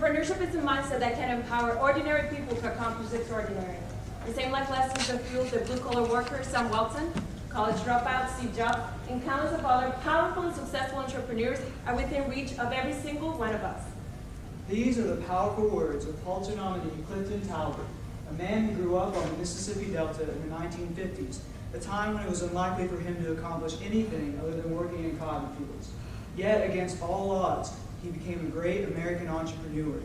Entrepreneurship is a mindset that can empower ordinary people to accomplish extraordinary. The same life lessons that fueled the blue-collar worker Sam Walton, college dropout Steve Jobs, and countless of other powerful and successful entrepreneurs are within reach of every single one of us. These are the powerful words of Pulitzer nominee Clifton Talbot, a man who grew up on the Mississippi Delta in the 1950s, a time when it was unlikely for him to accomplish anything other than working in cotton fields. Yet, against all odds, he became a great American entrepreneur,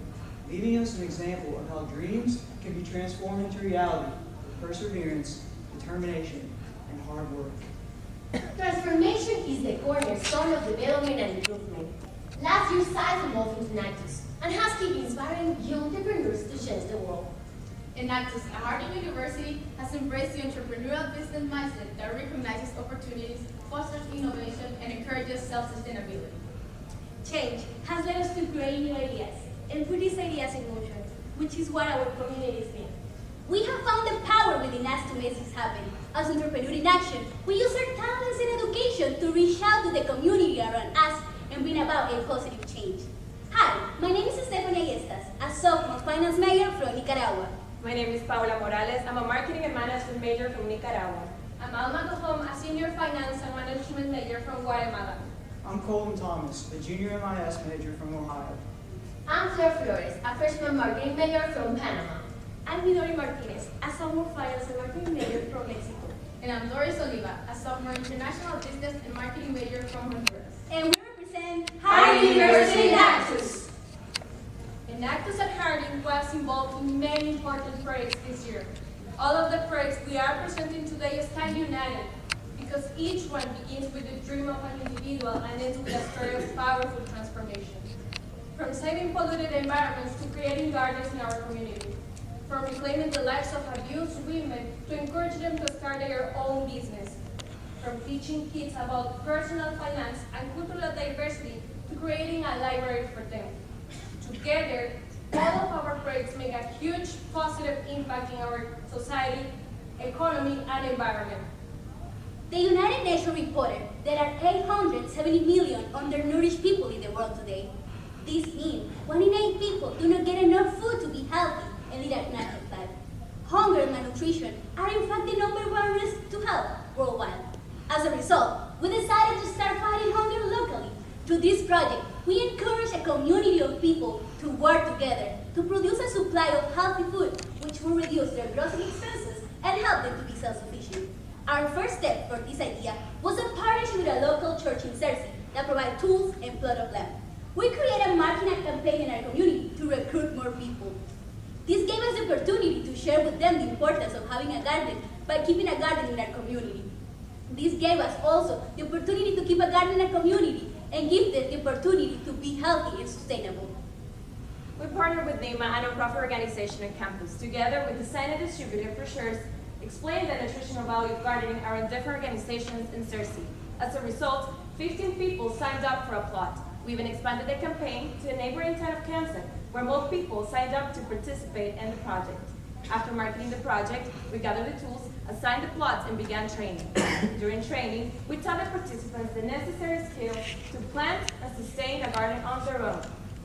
leaving us an example of how dreams can be transformed into reality with perseverance, determination, and hard work. Transformation is the cornerstone of development and improvement. Last year's science involved in Enactus and has kept inspiring young entrepreneurs to change the world. Enactus at Harding University has embraced the entrepreneurial business mindset that recognizes opportunities, fosters innovation, and encourages self-sustainability. Change has led us to create new ideas and put these ideas in motion, which is what our communities need. We have found the power within us to make this happen. As Entrepreneur in Action, we use our talents and education to reach out to the community around us and bring about a positive change. Hi, my name is Stephanie Ayestas, a sophomore finance major from Nicaragua. My name is Paula Morales. I'm a marketing and management major from Nicaragua. I'm Alma Cojom, a senior finance and management major from Guatemala. I'm Colin Thomas, a junior MIS major from Ohio. I'm Claire Flores, a freshman marketing major from Panama. I'm Midori Martinez, a sophomore finance and marketing major from Mexico. And I'm Doris Oliva, a sophomore international business and marketing major from Honduras. And we represent Harding University Enactus. Enactus at Harding was involved in many important projects this year. All of the projects we are presenting today stand united because each one begins with the dream of an individual and ends with a story of powerful transformation. From saving polluted environments to creating gardens in our community. From reclaiming the lives of abused women to encourage them to start their own business. From teaching kids about personal finance and cultural diversity to creating a library for them. Together, all of our projects make a huge positive impact in our society, economy, and environment. The United Nations reported there are 870 million undernourished people in the world today. This means 1 in 8 people do not get enough food to be healthy and lead an active life. Hunger and malnutrition are in fact the #1 risk to health worldwide. As a result, we decided to start fighting hunger locally. Through this project, we encourage a community of people to work together to produce a supply of healthy food, which will reduce their grocery expenses and help them to be self-sufficient. Our first step for this idea was a partnership with a local church in Cersei that provides tools and plot of land. We created a marketing campaign in our community to recruit more people. This gave us the opportunity to share with them the importance of having a garden by keeping a garden in our community. This gave us also the opportunity to keep a garden in our community and give them the opportunity to be healthy and sustainable. We partnered with NEMA, a nonprofit organization on campus. Together, we designed and distributed brochures explaining the nutritional value of gardening around different organizations in Cersei. As a result, 15 people signed up for a plot. We even expanded the campaign to the neighboring town of Kansas, where more people signed up to participate in the project. After marketing the project, we gathered the tools, assigned the plots, and began training. During training, we taught the participants the necessary skills to plant and sustain a garden on their own.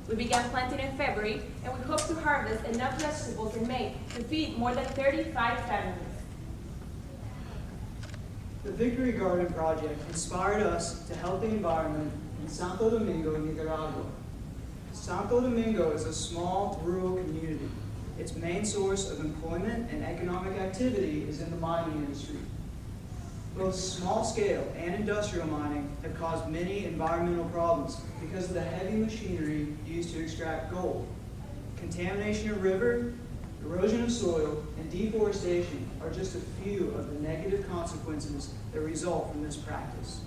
We began planting in February, and we hope to harvest enough vegetables in May to feed more than 35 families. The Victory Garden Project inspired us to help the environment in Santo Domingo, Nicaragua. Santo Domingo is a small rural community. Its main source of employment and economic activity is in the mining industry. Both small-scale and industrial mining have caused many environmental problems because of the heavy machinery used to extract gold. Contamination of river, erosion of soil, and deforestation are just a few of the negative consequences that result from this practice.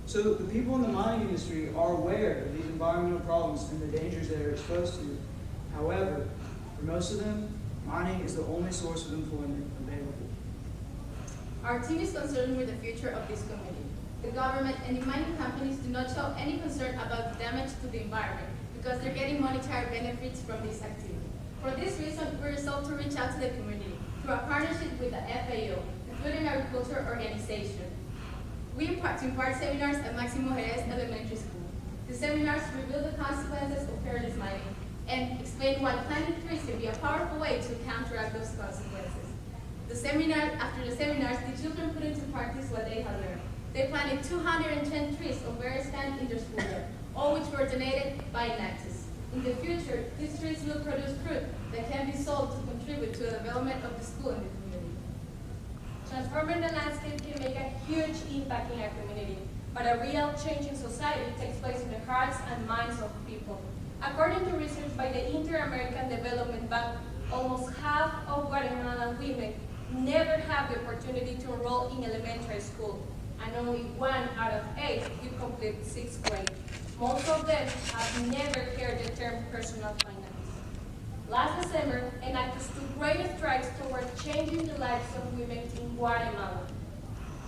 So the people in the mining industry are aware of these environmental problems and the dangers they are exposed to. However, for most of them, mining is the only source of employment available. Our team is concerned with the future of this community. The government and the mining companies do not show any concern about the damage to the environment because they're getting monetary benefits from this activity. For this reason, we resolved to reach out to the community through a partnership with the FAO, the Food and Agriculture Organization. We impart seminars at Maximo Jerez Elementary School. The seminars reveal the consequences of careless mining and explain why planting trees can be a powerful way to counteract those consequences. After the seminars, the children put into practice what they had learned. They planted 210 trees of various kinds in their school year, all which were donated by Enactus. In the future, these trees will produce fruit that can be sold to contribute to the development of the school and the community. Transforming the landscape can make a huge impact in our community, but a real change in society takes place in the hearts and minds of people. According to research by the Inter-American Development Bank, almost half of Guatemalan women never have the opportunity to enroll in elementary school, and only 1 out of 8 will complete 6th grade. Most of them have never heard the term personal finance. Last December, Enactus took great strides towards changing the lives of women in Guatemala.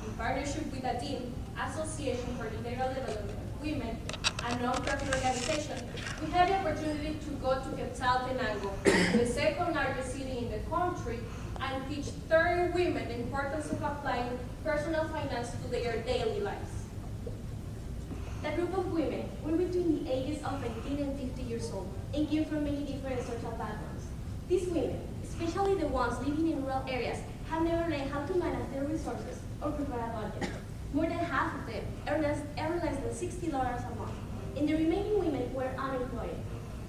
In partnership with the DIN, Association for the Integral Development of Women, a non-profit organization, we had the opportunity to go to Quetzaltenango, the second largest city in the country, and teach 30 women the importance of applying personal finance to their daily lives. The group of women were between the ages of 18 and 50 years old and came from many different social backgrounds. These women, especially the ones living in rural areas, have never learned how to manage their resources or prepare a budget. More than half of them earn less than $60 a month, and the remaining women were unemployed.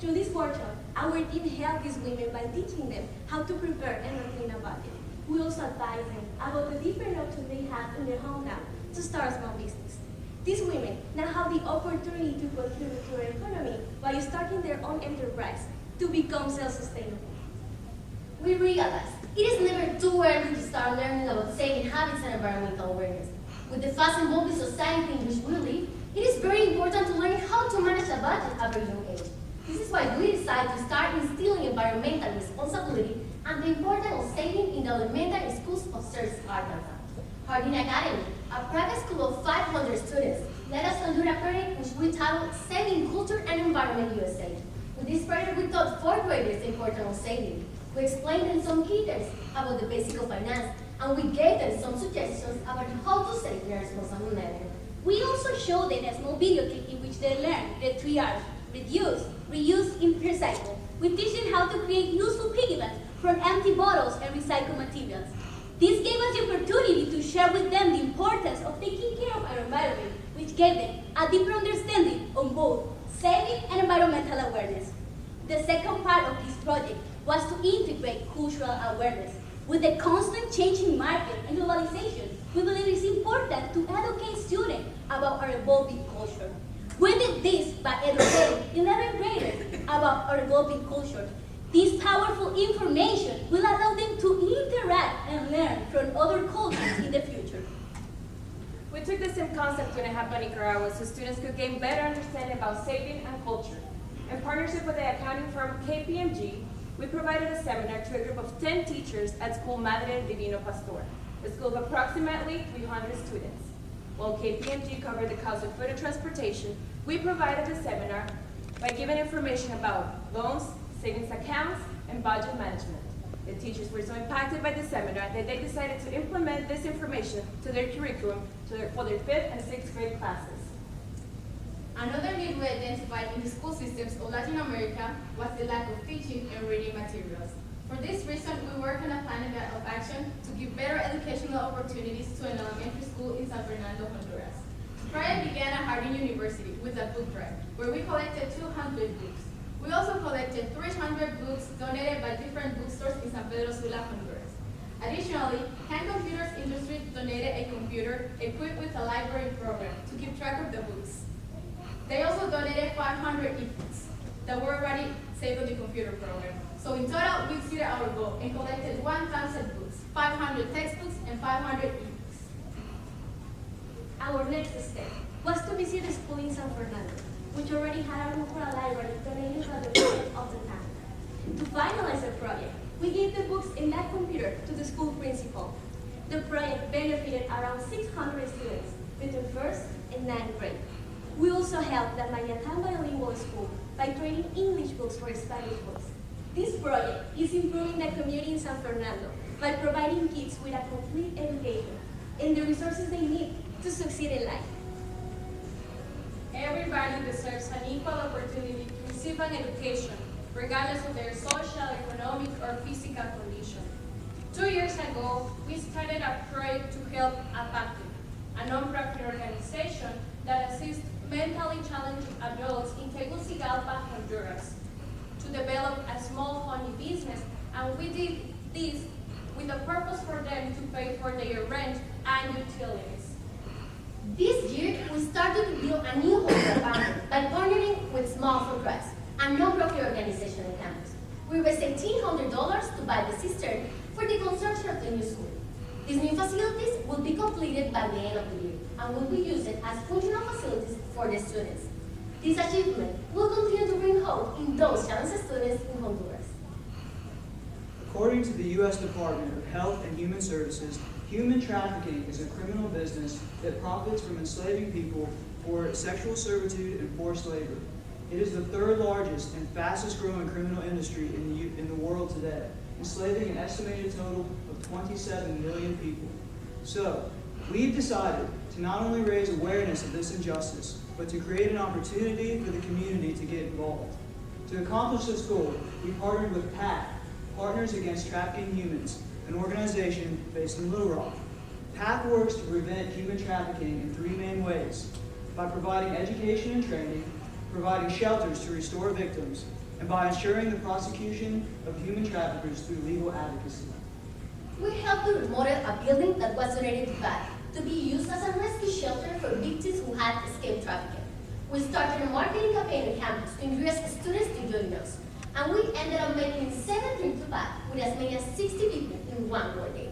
Through this workshop, our team helped these women by teaching them how to prepare and maintain a budget. We also advised them about the different options they have in their hometown to start a small business. These women now have the opportunity to contribute to our economy by starting their own enterprise to become self-sustainable. We realize it is never too early to start learning about saving habits and environmental awareness. With the fast-evolving society in which we live, it is very important to learn how to manage a budget at a young age. This is why we decided to start instilling environmental responsibility and the importance of saving in the elementary schools of Searcy, Arkansas. Hardin Academy, a private school of 500 students, led us on a project which we titled Saving Culture and Environment USA. With this project, we taught 4th graders the importance of saving. We explained them some key terms about the basic of finance, and we gave them some suggestions about how to save in a responsible manner. We also showed them a small video clip in which they learned the 3 R's: reduce, reuse, and recycle. We teach them how to create useful piggy banks from empty bottles and recycled materials. This gave us the opportunity to share with them the importance of taking care of our environment, which gave them a deeper understanding on both saving and environmental awareness. The second part of this project was to integrate cultural awareness. With the constant changing market and globalization, we believe it is important to educate students about our evolving culture. We did this by educating 11th graders about our evolving culture. This powerful information will allow them to interact and learn from other cultures in the future. We took the same concept to Enactus, Nicaragua, so students could gain better understanding about saving and culture. In partnership with the accounting firm KPMG, we provided a seminar to a group of 10 teachers at School Madre Divino Pastor, a school of approximately 300 students. While KPMG covered the cost of food and transportation, we provided the seminar by giving information about loans, savings accounts, and budget management. The teachers were so impacted by the seminar that they decided to implement this information to their curriculum for their 5th and 6th grade classes. Another need we identified in the school systems of Latin America was the lack of teaching and reading materials. For this reason, we worked on a plan of action to give better educational opportunities to an elementary school in San Fernando, Honduras. The project began at Harding University with a book drive, where we collected 200 books. We also collected 300 books donated by different bookstores in San Pedro Sula, Honduras. Additionally, Hand Computers Industry donated a computer equipped with a library program to keep track of the books. They also donated 500 ebooks that were already saved on the computer program. So in total, we exceeded our goal and collected 1,000 books, 500 textbooks, and 500 ebooks. Our next step was to visit the school in San Fernando, which already had a room for a library donated by the residents of the town. To finalize the project, we gave the books and that computer to the school principal. The project benefited around 600 students between 1st and 9th grade. We also helped the Mayatán Bilingual School by training English books for Spanish books. This project is improving the community in San Fernando by providing kids with a complete education and the resources they need to succeed in life. Everybody deserves an equal opportunity to receive an education, regardless of their social, economic, or physical condition. 2 years ago, we started a project to help APACTE, a non-profit organization that assists mentally challenged adults in Tegucigalpa, Honduras, to develop a small honey business, and we did this with a purpose for them to pay for their rent and utilities. This year, we started to build a new hotel apartment by partnering with Small Food Drives, a non-profit organization on campus. We raised $1,800 to buy the cistern for the construction of the new school. These new facilities will be completed by the end of the year and will be used as functional facilities for the students. This achievement will continue to bring hope in those challenged students in Honduras. According to the U.S. Department of Health and Human Services, human trafficking is a criminal business that profits from enslaving people for sexual servitude and forced labor. It is the third largest and fastest growing criminal industry in the world today, enslaving an estimated total of 27 million people. So, we've decided to not only raise awareness of this injustice, but to create an opportunity for the community to get involved. To accomplish this goal, we partnered with PAC, Partners Against Trafficking Humans, an organization based in Little Rock. PAC works to prevent human trafficking in 3 main ways: by providing education and training, providing shelters to restore victims, and by ensuring the prosecution of human traffickers through legal advocacy. We helped to remodel a building that was donated to PAC to be used as a rescue shelter for victims who had escaped trafficking. We started a marketing campaign on campus to encourage students to join us, and we ended up making 7 trips to PAC with as many as 60 people in one more day.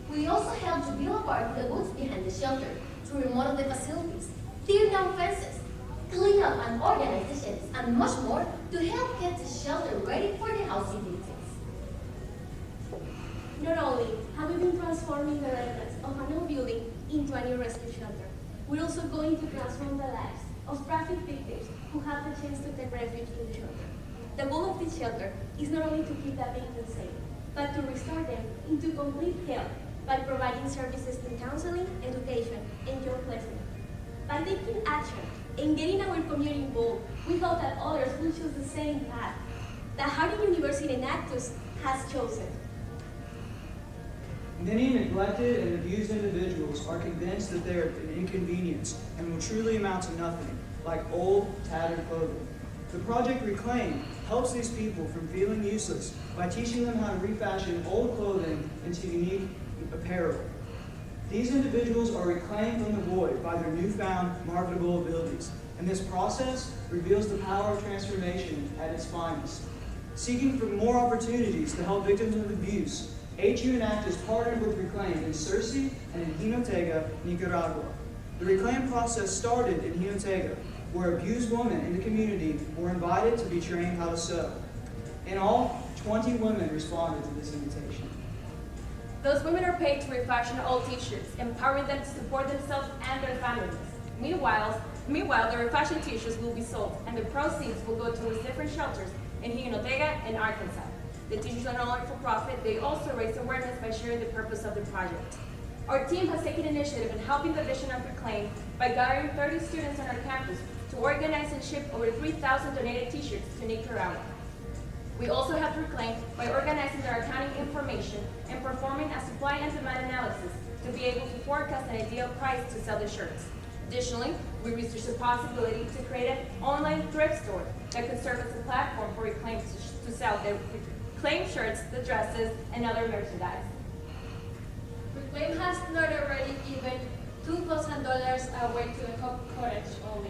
We also helped to build a park in the woods behind the shelter, to remodel the facilities, tear down fences, clean up and organize the sheds, and much more to help get the shelter ready for the housing victims. Not only have we been transforming the remnants of an old building into a new rescue shelter, we're also going to transform the lives of traffic victims who have the chance to take refuge in the shelter. The goal of this shelter is not only to keep the victims safe, but to restore them into complete health by providing services in counseling, education, and job placement. By taking action and getting our community involved, we hope that others will choose the same path that Harding University Enactus has chosen. Many neglected and abused individuals are convinced that they are an inconvenience and will truly amount to nothing, like old, tattered clothing. The Project Reclaim helps these people from feeling useless by teaching them how to refashion old clothing into unique apparel. These individuals are reclaimed from the void by their newfound marketable abilities, and this process reveals the power of transformation at its finest. Seeking for more opportunities to help victims of abuse, HU Enactus partnered with Reclaim in Searcy and in Jinotega, Nicaragua. The Reclaim process started in Jinotega, where abused women in the community were invited to be trained how to sew. In all, 20 women responded to this invitation. Those women are paid to refashion old t-shirts, empowering them to support themselves and their families. Meanwhile, the refashioned t-shirts will be sold, and the proceeds will go towards different shelters in Jinotega and Arkansas. The t-shirts are not only for profit, they also raise awareness by sharing the purpose of the project. Our team has taken initiative in helping the vision of Reclaim by gathering 30 students on our campus to organize and ship over 3,000 donated t-shirts to Nicaragua. We also helped Reclaim by organizing their accounting information and performing a supply and demand analysis to be able to forecast an ideal price to sell the shirts. Additionally, we researched the possibility to create an online thrift store that could serve as a platform for Reclaim to sell their Reclaim shirts, the dresses, and other merchandise. Reclaim has not already given $2,000 away to the Hope Cottage only.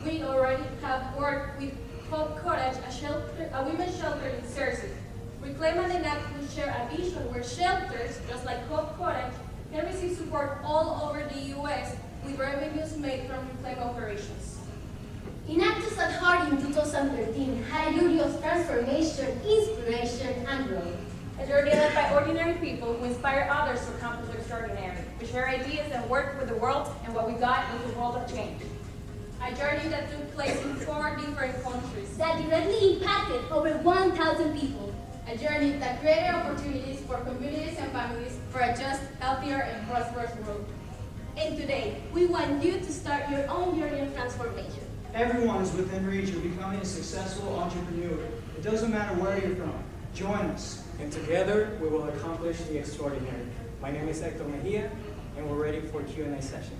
We already have worked with Hope Cottage, a women's shelter in Searcy. Reclaim and Enactus share a vision where shelters, just like Hope Cottage, can receive support all over the U.S. with revenues made from Reclaim operations. Enactus at Harding in 2013 had a journey of transformation, inspiration, and growth. A journey led by ordinary people who inspire others to accomplish the extraordinary. We share ideas and work with the world, and what we got was a world of change. A journey that took place in 4 different countries. That directly impacted over 1,000 people. A journey that created opportunities for communities and families for a just, healthier, and prosperous world. And today, we want you to start your own journey of transformation. Everyone is within reach of becoming a successful entrepreneur. It doesn't matter where you're from. Join us. And together, we will accomplish the extraordinary. My name is Hector Mejia, and we're ready for Q&A session.